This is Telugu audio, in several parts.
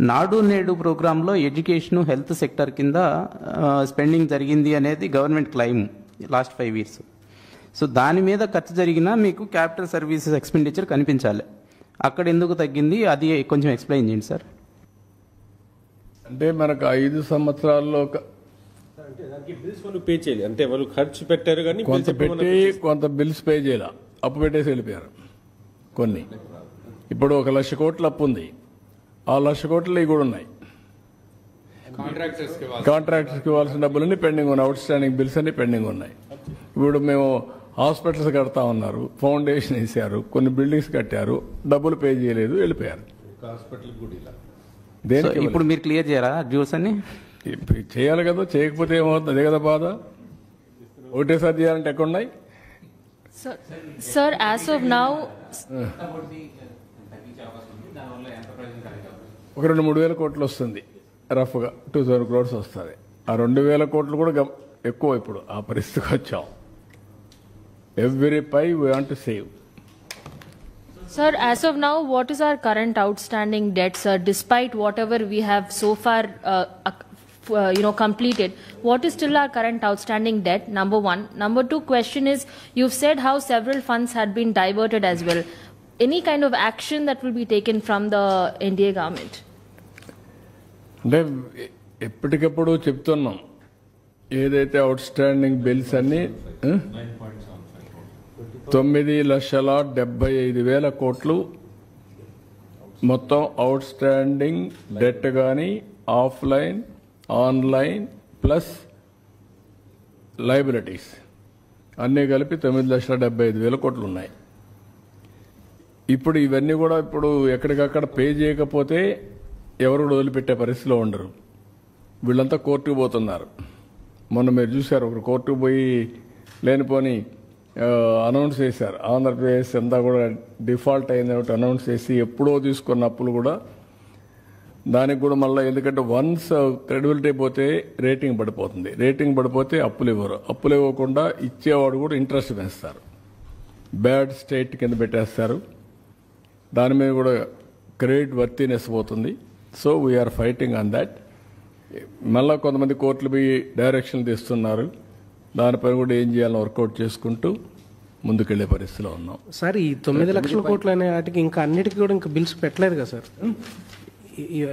నాడు నేడు ప్రోగ్రాంలో ఎడ్యుకేషన్ హెల్త్ సెక్టర్ కింద స్పెండింగ్ జరిగింది అనేది government claim last 5 years. So దాని మీద ఖర్చు జరిగినా మీకు క్యాపిటల్ సర్వీసెస్ ఎక్స్పెండిచర్ కనిపించాలి. అక్కడ ఎందుకు తగ్గింది అది కొంచెం ఎక్స్ప్లెయిన్ చేయండి సార్. అంటే మనకు 5 సంవత్సరాల్లో బిల్స్ వాళ్ళు పే చేయాలి, అంటే వాళ్ళు ఖర్చు పెట్టారు కానీ కొంత బిల్స్ పే చేయాలి, అప్పు పెట్టేసి వెళ్ళిపోయారు. కొన్ని ఇప్పుడు 1 లక్ష కోట్ల అప్పు ఉంది, 6 లక్ష కోట్లు ఇవి కూడా ఉన్నాయి. కాంట్రాక్టర్స్కి ఇవ్వాల్సిన డబ్బులన్నీ పెండింగ్ ఉన్నాయి, అవుట్ స్టాండింగ్ బిల్స్ అన్ని పెండింగ్ ఉన్నాయి. ఇప్పుడు మేము హాస్పిటల్స్ కడతా ఉన్నారు, ఫౌండేషన్ వేసారు, కొన్ని బిల్డింగ్స్ కట్టారు, డబ్బులు పే చేయలేదు, వెళ్ళిపోయారు. ఇప్పుడు మీరు క్లియర్ చేయరా డ్యూస్ అని? చేయాలి కదా, చేయకపోతే ఏమవుతుంది, అదే కదా బాధ. ఒకటేసారి చేయాలంటే ఎక్కడ ఉన్నాయి? Sir, as of now, ఒక 2-3 వేల కోట్లు వస్తుంది, రఫ్గా 2000 crores వస్తుంది. ఆ 2,000 కోట్లు కూడా ఎక్కువ. ఇప్పుడు ఆ పరిస్థితికి వచ్చాం. Every pie we want to save. sir, as of now, what is our current outstanding debt, sir? Despite whatever we have so far, completed, what is still our current outstanding debt? Number one. Number two question is, you've said how several funds had been diverted as well. Any kind of action that will be taken from the NDA government? అంటే ఎప్పటికప్పుడు చెప్తున్నాం, ఏదైతే అవుట్ స్టాండింగ్ బిల్స్ అన్ని 9,75,000 కోట్లు మొత్తం అవుట్ స్టాండింగ్ డెట్ కానీ ఆఫ్లైన్ ఆన్లైన్ ప్లస్ లయబిలిటీస్ అన్నీ కలిపి 9,75,000 కోట్లు ఉన్నాయి. ఇప్పుడు ఇవన్నీ కూడా ఇప్పుడు ఎక్కడికక్కడ పే చేయకపోతే ఎవరు కూడా వదిలిపెట్టే పరిస్థితిలో ఉండరు. వీళ్ళంతా కోర్టుకు పోతున్నారు. మొన్న మీరు చూశారు, ఒకరు కోర్టుకు పోయి లేనిపోని అనౌన్స్ చేశారు, ఆంధ్రప్రదేశ్ అంతా కూడా డిఫాల్ట్ అయింది అనౌన్స్ చేసి ఎప్పుడో తీసుకున్న అప్పులు కూడా దానికి కూడా మళ్ళీ, ఎందుకంటే వన్స్ క్రెడిబిలిటీ పోతే రేటింగ్ పడిపోతుంది, రేటింగ్ పడిపోతే అప్పులు ఇవ్వరు, అప్పులు ఇవ్వకుండా ఇచ్చేవాడు కూడా ఇంట్రెస్ట్ పెంచుతారు, బ్యాడ్ స్టేట్ కింద పెట్టేస్తారు, దాని మీద కూడా క్రెడిట్ వర్తీనెస్ పోతుంది. So we are fighting on that. మళ్ళీ కొంతమంది కోర్టులు పోయి డైరెక్షన్లు తీస్తున్నారు, దానిపైన కూడా ఏం చేయాలని వర్కౌట్ చేసుకుంటూ ముందుకెళ్లే పరిస్థితిలో ఉన్నాం. సార్, ఈ 9 లక్షల కోట్లు అనే వాటికి ఇంకా అన్నిటికీ కూడా ఇంకా బిల్స్ పెట్టలేదు కదా సార్?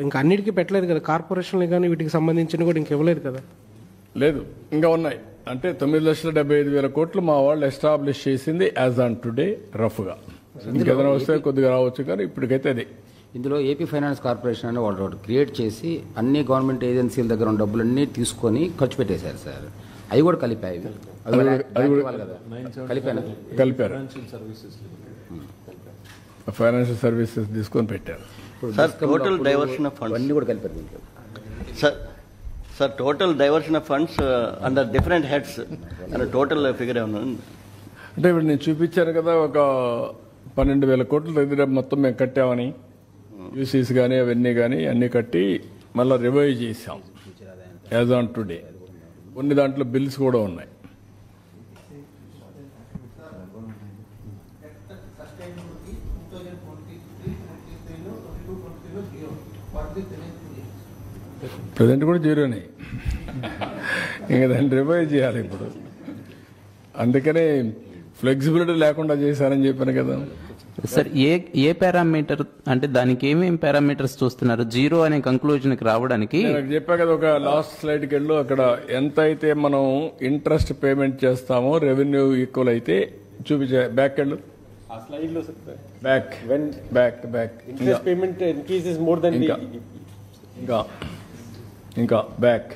ఇంకా అన్నిటికీ పెట్టలేదు కదా, కార్పొరేషన్లు కానీ వీటికి సంబంధించిన కూడా ఇంక ఇవ్వలేదు కదా? లేదు, ఇంకా ఉన్నాయి. అంటే 9,75,000 కోట్లు మా వాళ్ళు ఎస్టాబ్లిష్ చేసింది యాజ్ ఆన్ టుడే రఫ్గా. ఇంకేదైనా వస్తే కొద్దిగా రావచ్చు, కానీ ఇప్పటికైతే అదే. ఇందులో ఏపీ ఫైనాన్స్ కార్పొరేషన్ అని వాళ్ళు క్రియేట్ చేసి అన్ని గవర్నమెంట్ ఏజెన్సీల దగ్గర ఉన్న డబ్బులన్నీ తీసుకొని ఖర్చు పెట్టేశారు సార్. అవి కూడా కలిపాయి, కలిపారు, ఫైనాన్షియల్ సర్వీసెస్ తీసుకొని పెట్టారు. టోటల్ డైవర్షన్ ఆఫ్ ఫండ్స్ అన్ని కూడా కలిపారు. Sir total diversion of funds under different heads and total figure ఏమన్నా? అంటే ఇప్పుడు నేను చూపించాను కదా, ఒక 12,000 కోట్ల దగ్గర మొత్తం మేము కట్టామని, యూసీస్ కానీ అవన్నీ కానీ అన్నీ కట్టి మళ్ళీ రివైవ్ చేసాం యాజ్ ఆన్ టుడే. కొన్ని దాంట్లో బిల్స్ కూడా ఉన్నాయి. ప్రజెంట్ కూడా జీరోనే, ఇంకా దాన్ని రివైవ్ చేయాలి ఇప్పుడు. అందుకనే ఫ్లెక్సిబిలిటీ లేకుండా చేశారని చెప్పాను కదా సార్. ఏ పారామీటర్ అంటే దానికి ఏమేమి పారామీటర్స్ చూస్తున్నారు జీరో అనే కంక్లూజన్కి రావడానికి? చెప్పా కదా, ఒక లాస్ట్ స్లైడ్కి వెళ్ళు, అక్కడ ఎంత అయితే మనం ఇంట్రెస్ట్ పేమెంట్ చేస్తామో రెవెన్యూ ఈక్వల్ అయితే చూపించే. బ్యాక్ వెళ్ళు, back back back payment increases more than ఇంకా బ్యాక్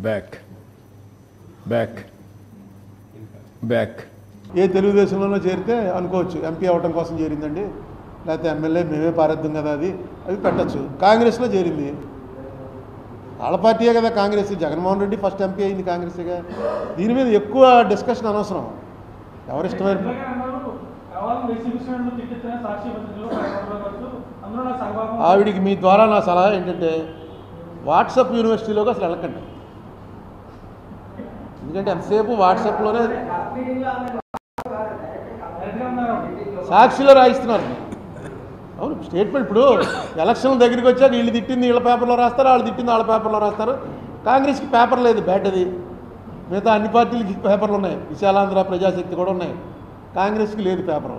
బ్యాక్ బ్యాక్ బ్యాక్. ఏ తెలుగుదేశంలోనో చేరితే అనుకోవచ్చు ఎంపీ అవ్వటం కోసం చేరిందండి, లేకపోతే ఎమ్మెల్యే మేమే పారేద్దాం కదా, అవి పెట్టచ్చు. కాంగ్రెస్లో చేరింది, వాళ్ళ పార్టీయే కదా కాంగ్రెస్. జగన్మోహన్ రెడ్డి ఫస్ట్ ఎంపీ అయింది కాంగ్రెస్గా. దీని మీద ఎక్కువ డిస్కషన్ అనవసరం, ఎవరిష్టమైన. ఆవిడికి మీ ద్వారా నా సలహా ఏంటంటే వాట్సాప్ యూనివర్సిటీలోకి అసలు వెళ్ళకండి, ఎందుకంటే ఎంతసేపు వాట్సాప్లోనే సాక్షిలో రాయిస్తున్నారు. అవును స్టేట్మెంట్. ఇప్పుడు ఎలక్షన్ దగ్గరికి వచ్చాక వీళ్ళు తిట్టింది వీళ్ళ పేపర్లో రాస్తారు, వాళ్ళు తిట్టింది వాళ్ళ పేపర్లో రాస్తారు. కాంగ్రెస్కి పేపర్ లేదు, బ్యాట్ అది. మిగతా అన్ని పార్టీలకి పేపర్లు ఉన్నాయి, విశాలాంధ్ర ప్రజాశక్తి కూడా ఉన్నాయి, కాంగ్రెస్కి లేదు పేపర్.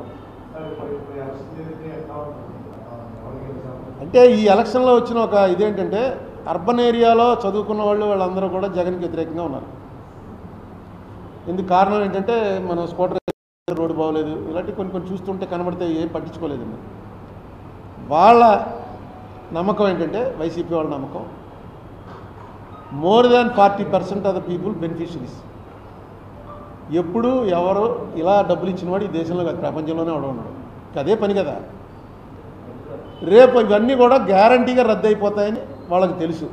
అంటే ఈ ఎలక్షన్లో వచ్చిన ఒక ఇదేంటంటే అర్బన్ ఏరియాలో చదువుకున్న వాళ్ళందరూ కూడా జగన్కి వ్యతిరేకంగా ఉన్నారు. ఇందుకు కారణం ఏంటంటే మనం స్కూటర్ రోడ్డు బాగోలేదు, ఇలాంటి కొన్ని చూస్తుంటే కనబడితే ఏం పట్టించుకోలేదండి. వాళ్ళ నమ్మకం ఏంటంటే వైసీపీ వాళ్ళ నమ్మకం more than 40% of the people beneficiaries. ఎప్పుడు ఎవరు ఇలా డబ్బులు ఇచ్చిన వాడు ఈ దేశంలో కాదు, ప్రపంచంలోనే ఉన్నాడు. అదే పని కదా. రేపు ఇవన్నీ కూడా గ్యారంటీగా రద్దు అయిపోతాయని వాళ్ళకి తెలుసు.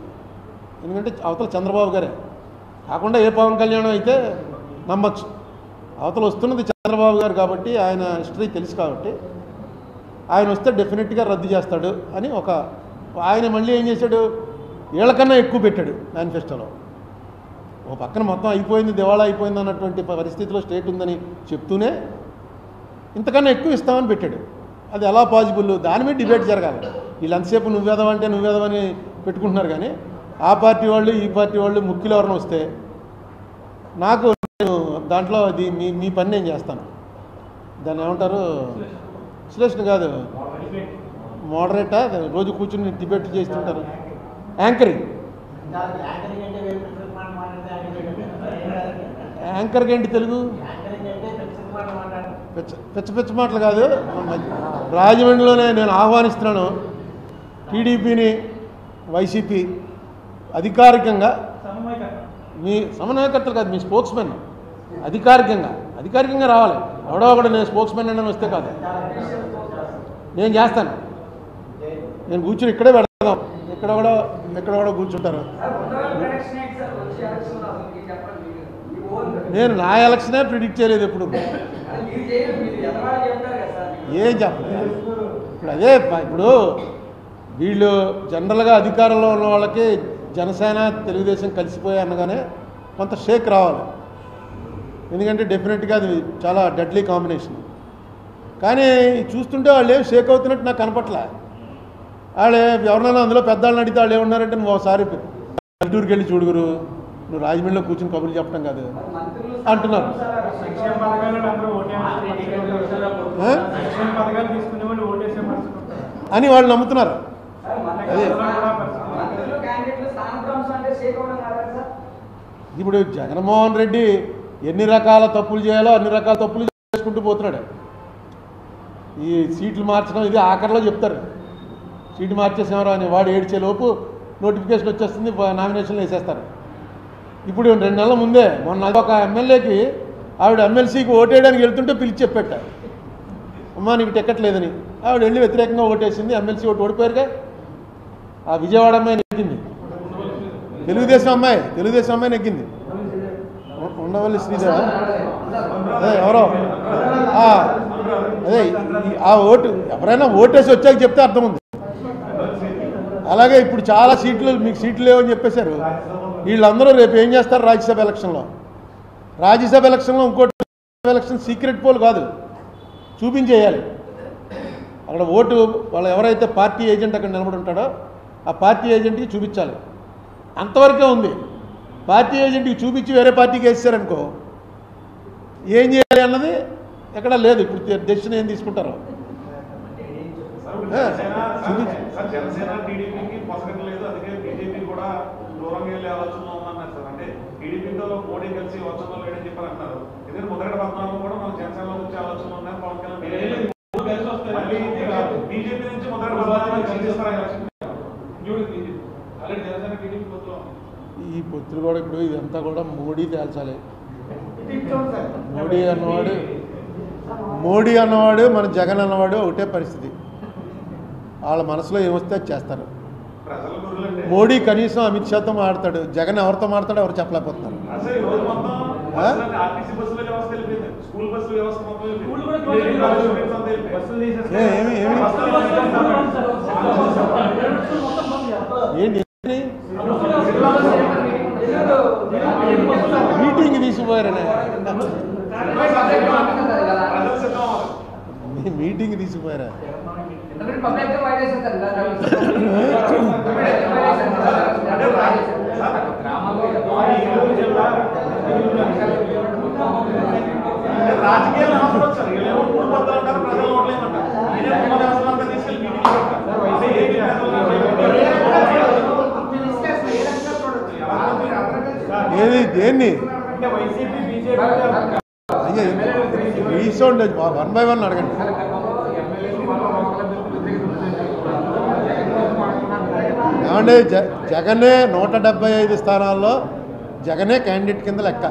ఎందుకంటే అవతల చంద్రబాబు గారే కాకుండా ఏ పవన్ కళ్యాణ్ అయితే నమ్మచ్చు. అవతల వస్తున్నది చంద్రబాబు గారు కాబట్టి ఆయన హిస్టరీ తెలుసు కాబట్టి ఆయన వస్తే డెఫినెట్గా రద్దు చేస్తాడు అని ఒక ఆయన మళ్ళీ ఏం చేశాడు, వీళ్ళకన్నా ఎక్కువ పెట్టాడు మేనిఫెస్టోలో. ఒక పక్కన మొత్తం అయిపోయింది, దివాళా అయిపోయింది అన్నటువంటి పరిస్థితిలో స్టేట్ ఉందని చెప్తూనే ఇంతకన్నా ఎక్కువ ఇస్తామని పెట్టాడు. అది ఎలా పాసిబుల్, దాని మీద డిబేట్ జరగాలి. వీళ్ళు ఎంతసేపు నువ్వేదవంటే నువ్వేదవని పెట్టుకుంటున్నారు. కానీ ఆ పార్టీ వాళ్ళు ఈ పార్టీ వాళ్ళు ముఖ్యులు ఎవరైనా వస్తే నాకు నేను దాంట్లో అది మీ పని నేను చేస్తాను. దాన్ని ఏమంటారు, విశ్లేషణ కాదు, మోడరేటా, రోజు కూర్చుని డిబేట్ చేస్తుంటారు, యాంకరింగ్. యాంకర్కి ఏంటి తెలుగు? పిచ్చ మాటలు కాదు. రాజమండ్రిలోనే నేను ఆహ్వానిస్తున్నాను టీడీపీని, వైసీపీ అధికారికంగా, మీ సమన్వయకర్తలు కాదు, మీ స్పోక్స్మెన్ అధికారికంగా రావాలి. ఎవడో ఒకటి నేను స్పోక్స్మెన్ అని వస్తే కాదు, నేను చేస్తాను. నేను కూర్చుని ఇక్కడే పెడతాం, ఎక్కడ కూడా కూర్చుంటారు. నేను నా ఎలక్షనే ప్రిడిక్ట్ చేయలేదు ఎప్పుడు, ఏం చెప్పలేదు. ఇప్పుడు అదే ఇప్పుడు వీళ్ళు జనరల్గా అధికారంలో ఉన్న వాళ్ళకి జనసేన తెలుగుదేశం కలిసిపోయా అనగానే కొంత షేక్ రావాలి. ఎందుకంటే డెఫినెట్గా అది చాలా డెడ్లీ కాంబినేషన్. కానీ చూస్తుంటే వాళ్ళు ఏం షేక్ అవుతున్నట్టు నాకు కనపట్లే. వాళ్ళు ఎవరినైనా అందులో పెద్దవాళ్ళని అడిగితే వాళ్ళు ఏమన్నారంటే నువ్వు ఒకసారి పల్లెటూరుకి వెళ్ళి చూడుగురు, నువ్వు రాజమండ్రిలో కూర్చుని కబుర్లు చెప్పడం కాదు అంటున్నారు. అని వాళ్ళు నమ్ముతున్నారు. అదే ఇప్పుడు జగన్మోహన్ రెడ్డి ఎన్ని రకాల తప్పులు చేయాలో అన్ని రకాల తప్పులు చేసుకుంటూ పోతున్నాడు. ఈ సీట్లు మార్చడం ఇది ఆఖరిలో చెప్తారు, సీటు మార్చేసేవారు అని. వాడు ఏడ్చేలోపు నోటిఫికేషన్ వచ్చేస్తుంది, నామినేషన్లు వేసేస్తారు. ఇప్పుడు 2 నెలల ముందే మొన్న ఒక ఎమ్మెల్యేకి ఆవిడ ఎమ్మెల్సీకి ఓటేయడానికి వెళ్తుంటే పిలిచి చెప్పేట, అమ్మా నీకు టికెట్ లేదని. ఆవిడ వెళ్ళి వ్యతిరేకంగా ఓటేసింది, ఎమ్మెల్సీ ఓడిపోయారుగా. ఆ విజయవాడ అమ్మాయి నెగ్గింది, తెలుగుదేశం అమ్మాయి నెగ్గింది. ఉండవల్లి శ్రీదేవి అదే ఎవరో అదే ఆ ఓటు ఎవరైనా ఓటేసి వచ్చాక చెప్తే అర్థం ఉంది. అలాగే ఇప్పుడు చాలా సీట్లు మీకు సీట్లు లేవని చెప్పేశారు. వీళ్ళందరూ రేపు ఏం చేస్తారు, రాజ్యసభ ఎలక్షన్లో ఇంకోటి ఎలక్షన్ సీక్రెట్ పోల్ కాదు, చూపించేయాలి. అక్కడ ఓటు వాళ్ళు ఎవరైతే పార్టీ ఏజెంట్ అక్కడ నిలబడి ఉంటాడో ఆ పార్టీ ఏజెంట్కి చూపించాలి. అంతవరకే ఉంది. పార్టీ ఏజెంట్కి చూపించి వేరే పార్టీకి వేసారనుకో ఏం చేయాలి అన్నది ఎక్కడా లేదు. ఇప్పుడు డెసిషన్ ఏం తీసుకుంటారో ఈ పొత్తులు కూడా ఇప్పుడు ఇదంతా కూడా మోడీ తేల్చాలి. మోడీ అన్నవాడు మన జగన్ అన్నవాడు ఒకటే పరిస్థితి. వాళ్ళ మనసులో ఏమొస్తే చేస్తారు. మోడీ కనీసం అమిత్ షాతో మాట్లాడతాడు, జగన్ ఎవరితో మాట్లాడో ఎవరు చెప్పలేకపోతున్నారు. ఏంటి మీటింగ్ తీసుకుపోయారనే మీటింగ్ తీసుకుపోయారా? ఏది దేన్ని అయ్యా రీసౌండ్ 1 by 1 అడగండి. ఏమంటే జగనే 175 స్థానాల్లో జగనే క్యాండిడేట్ కింద లెక్క.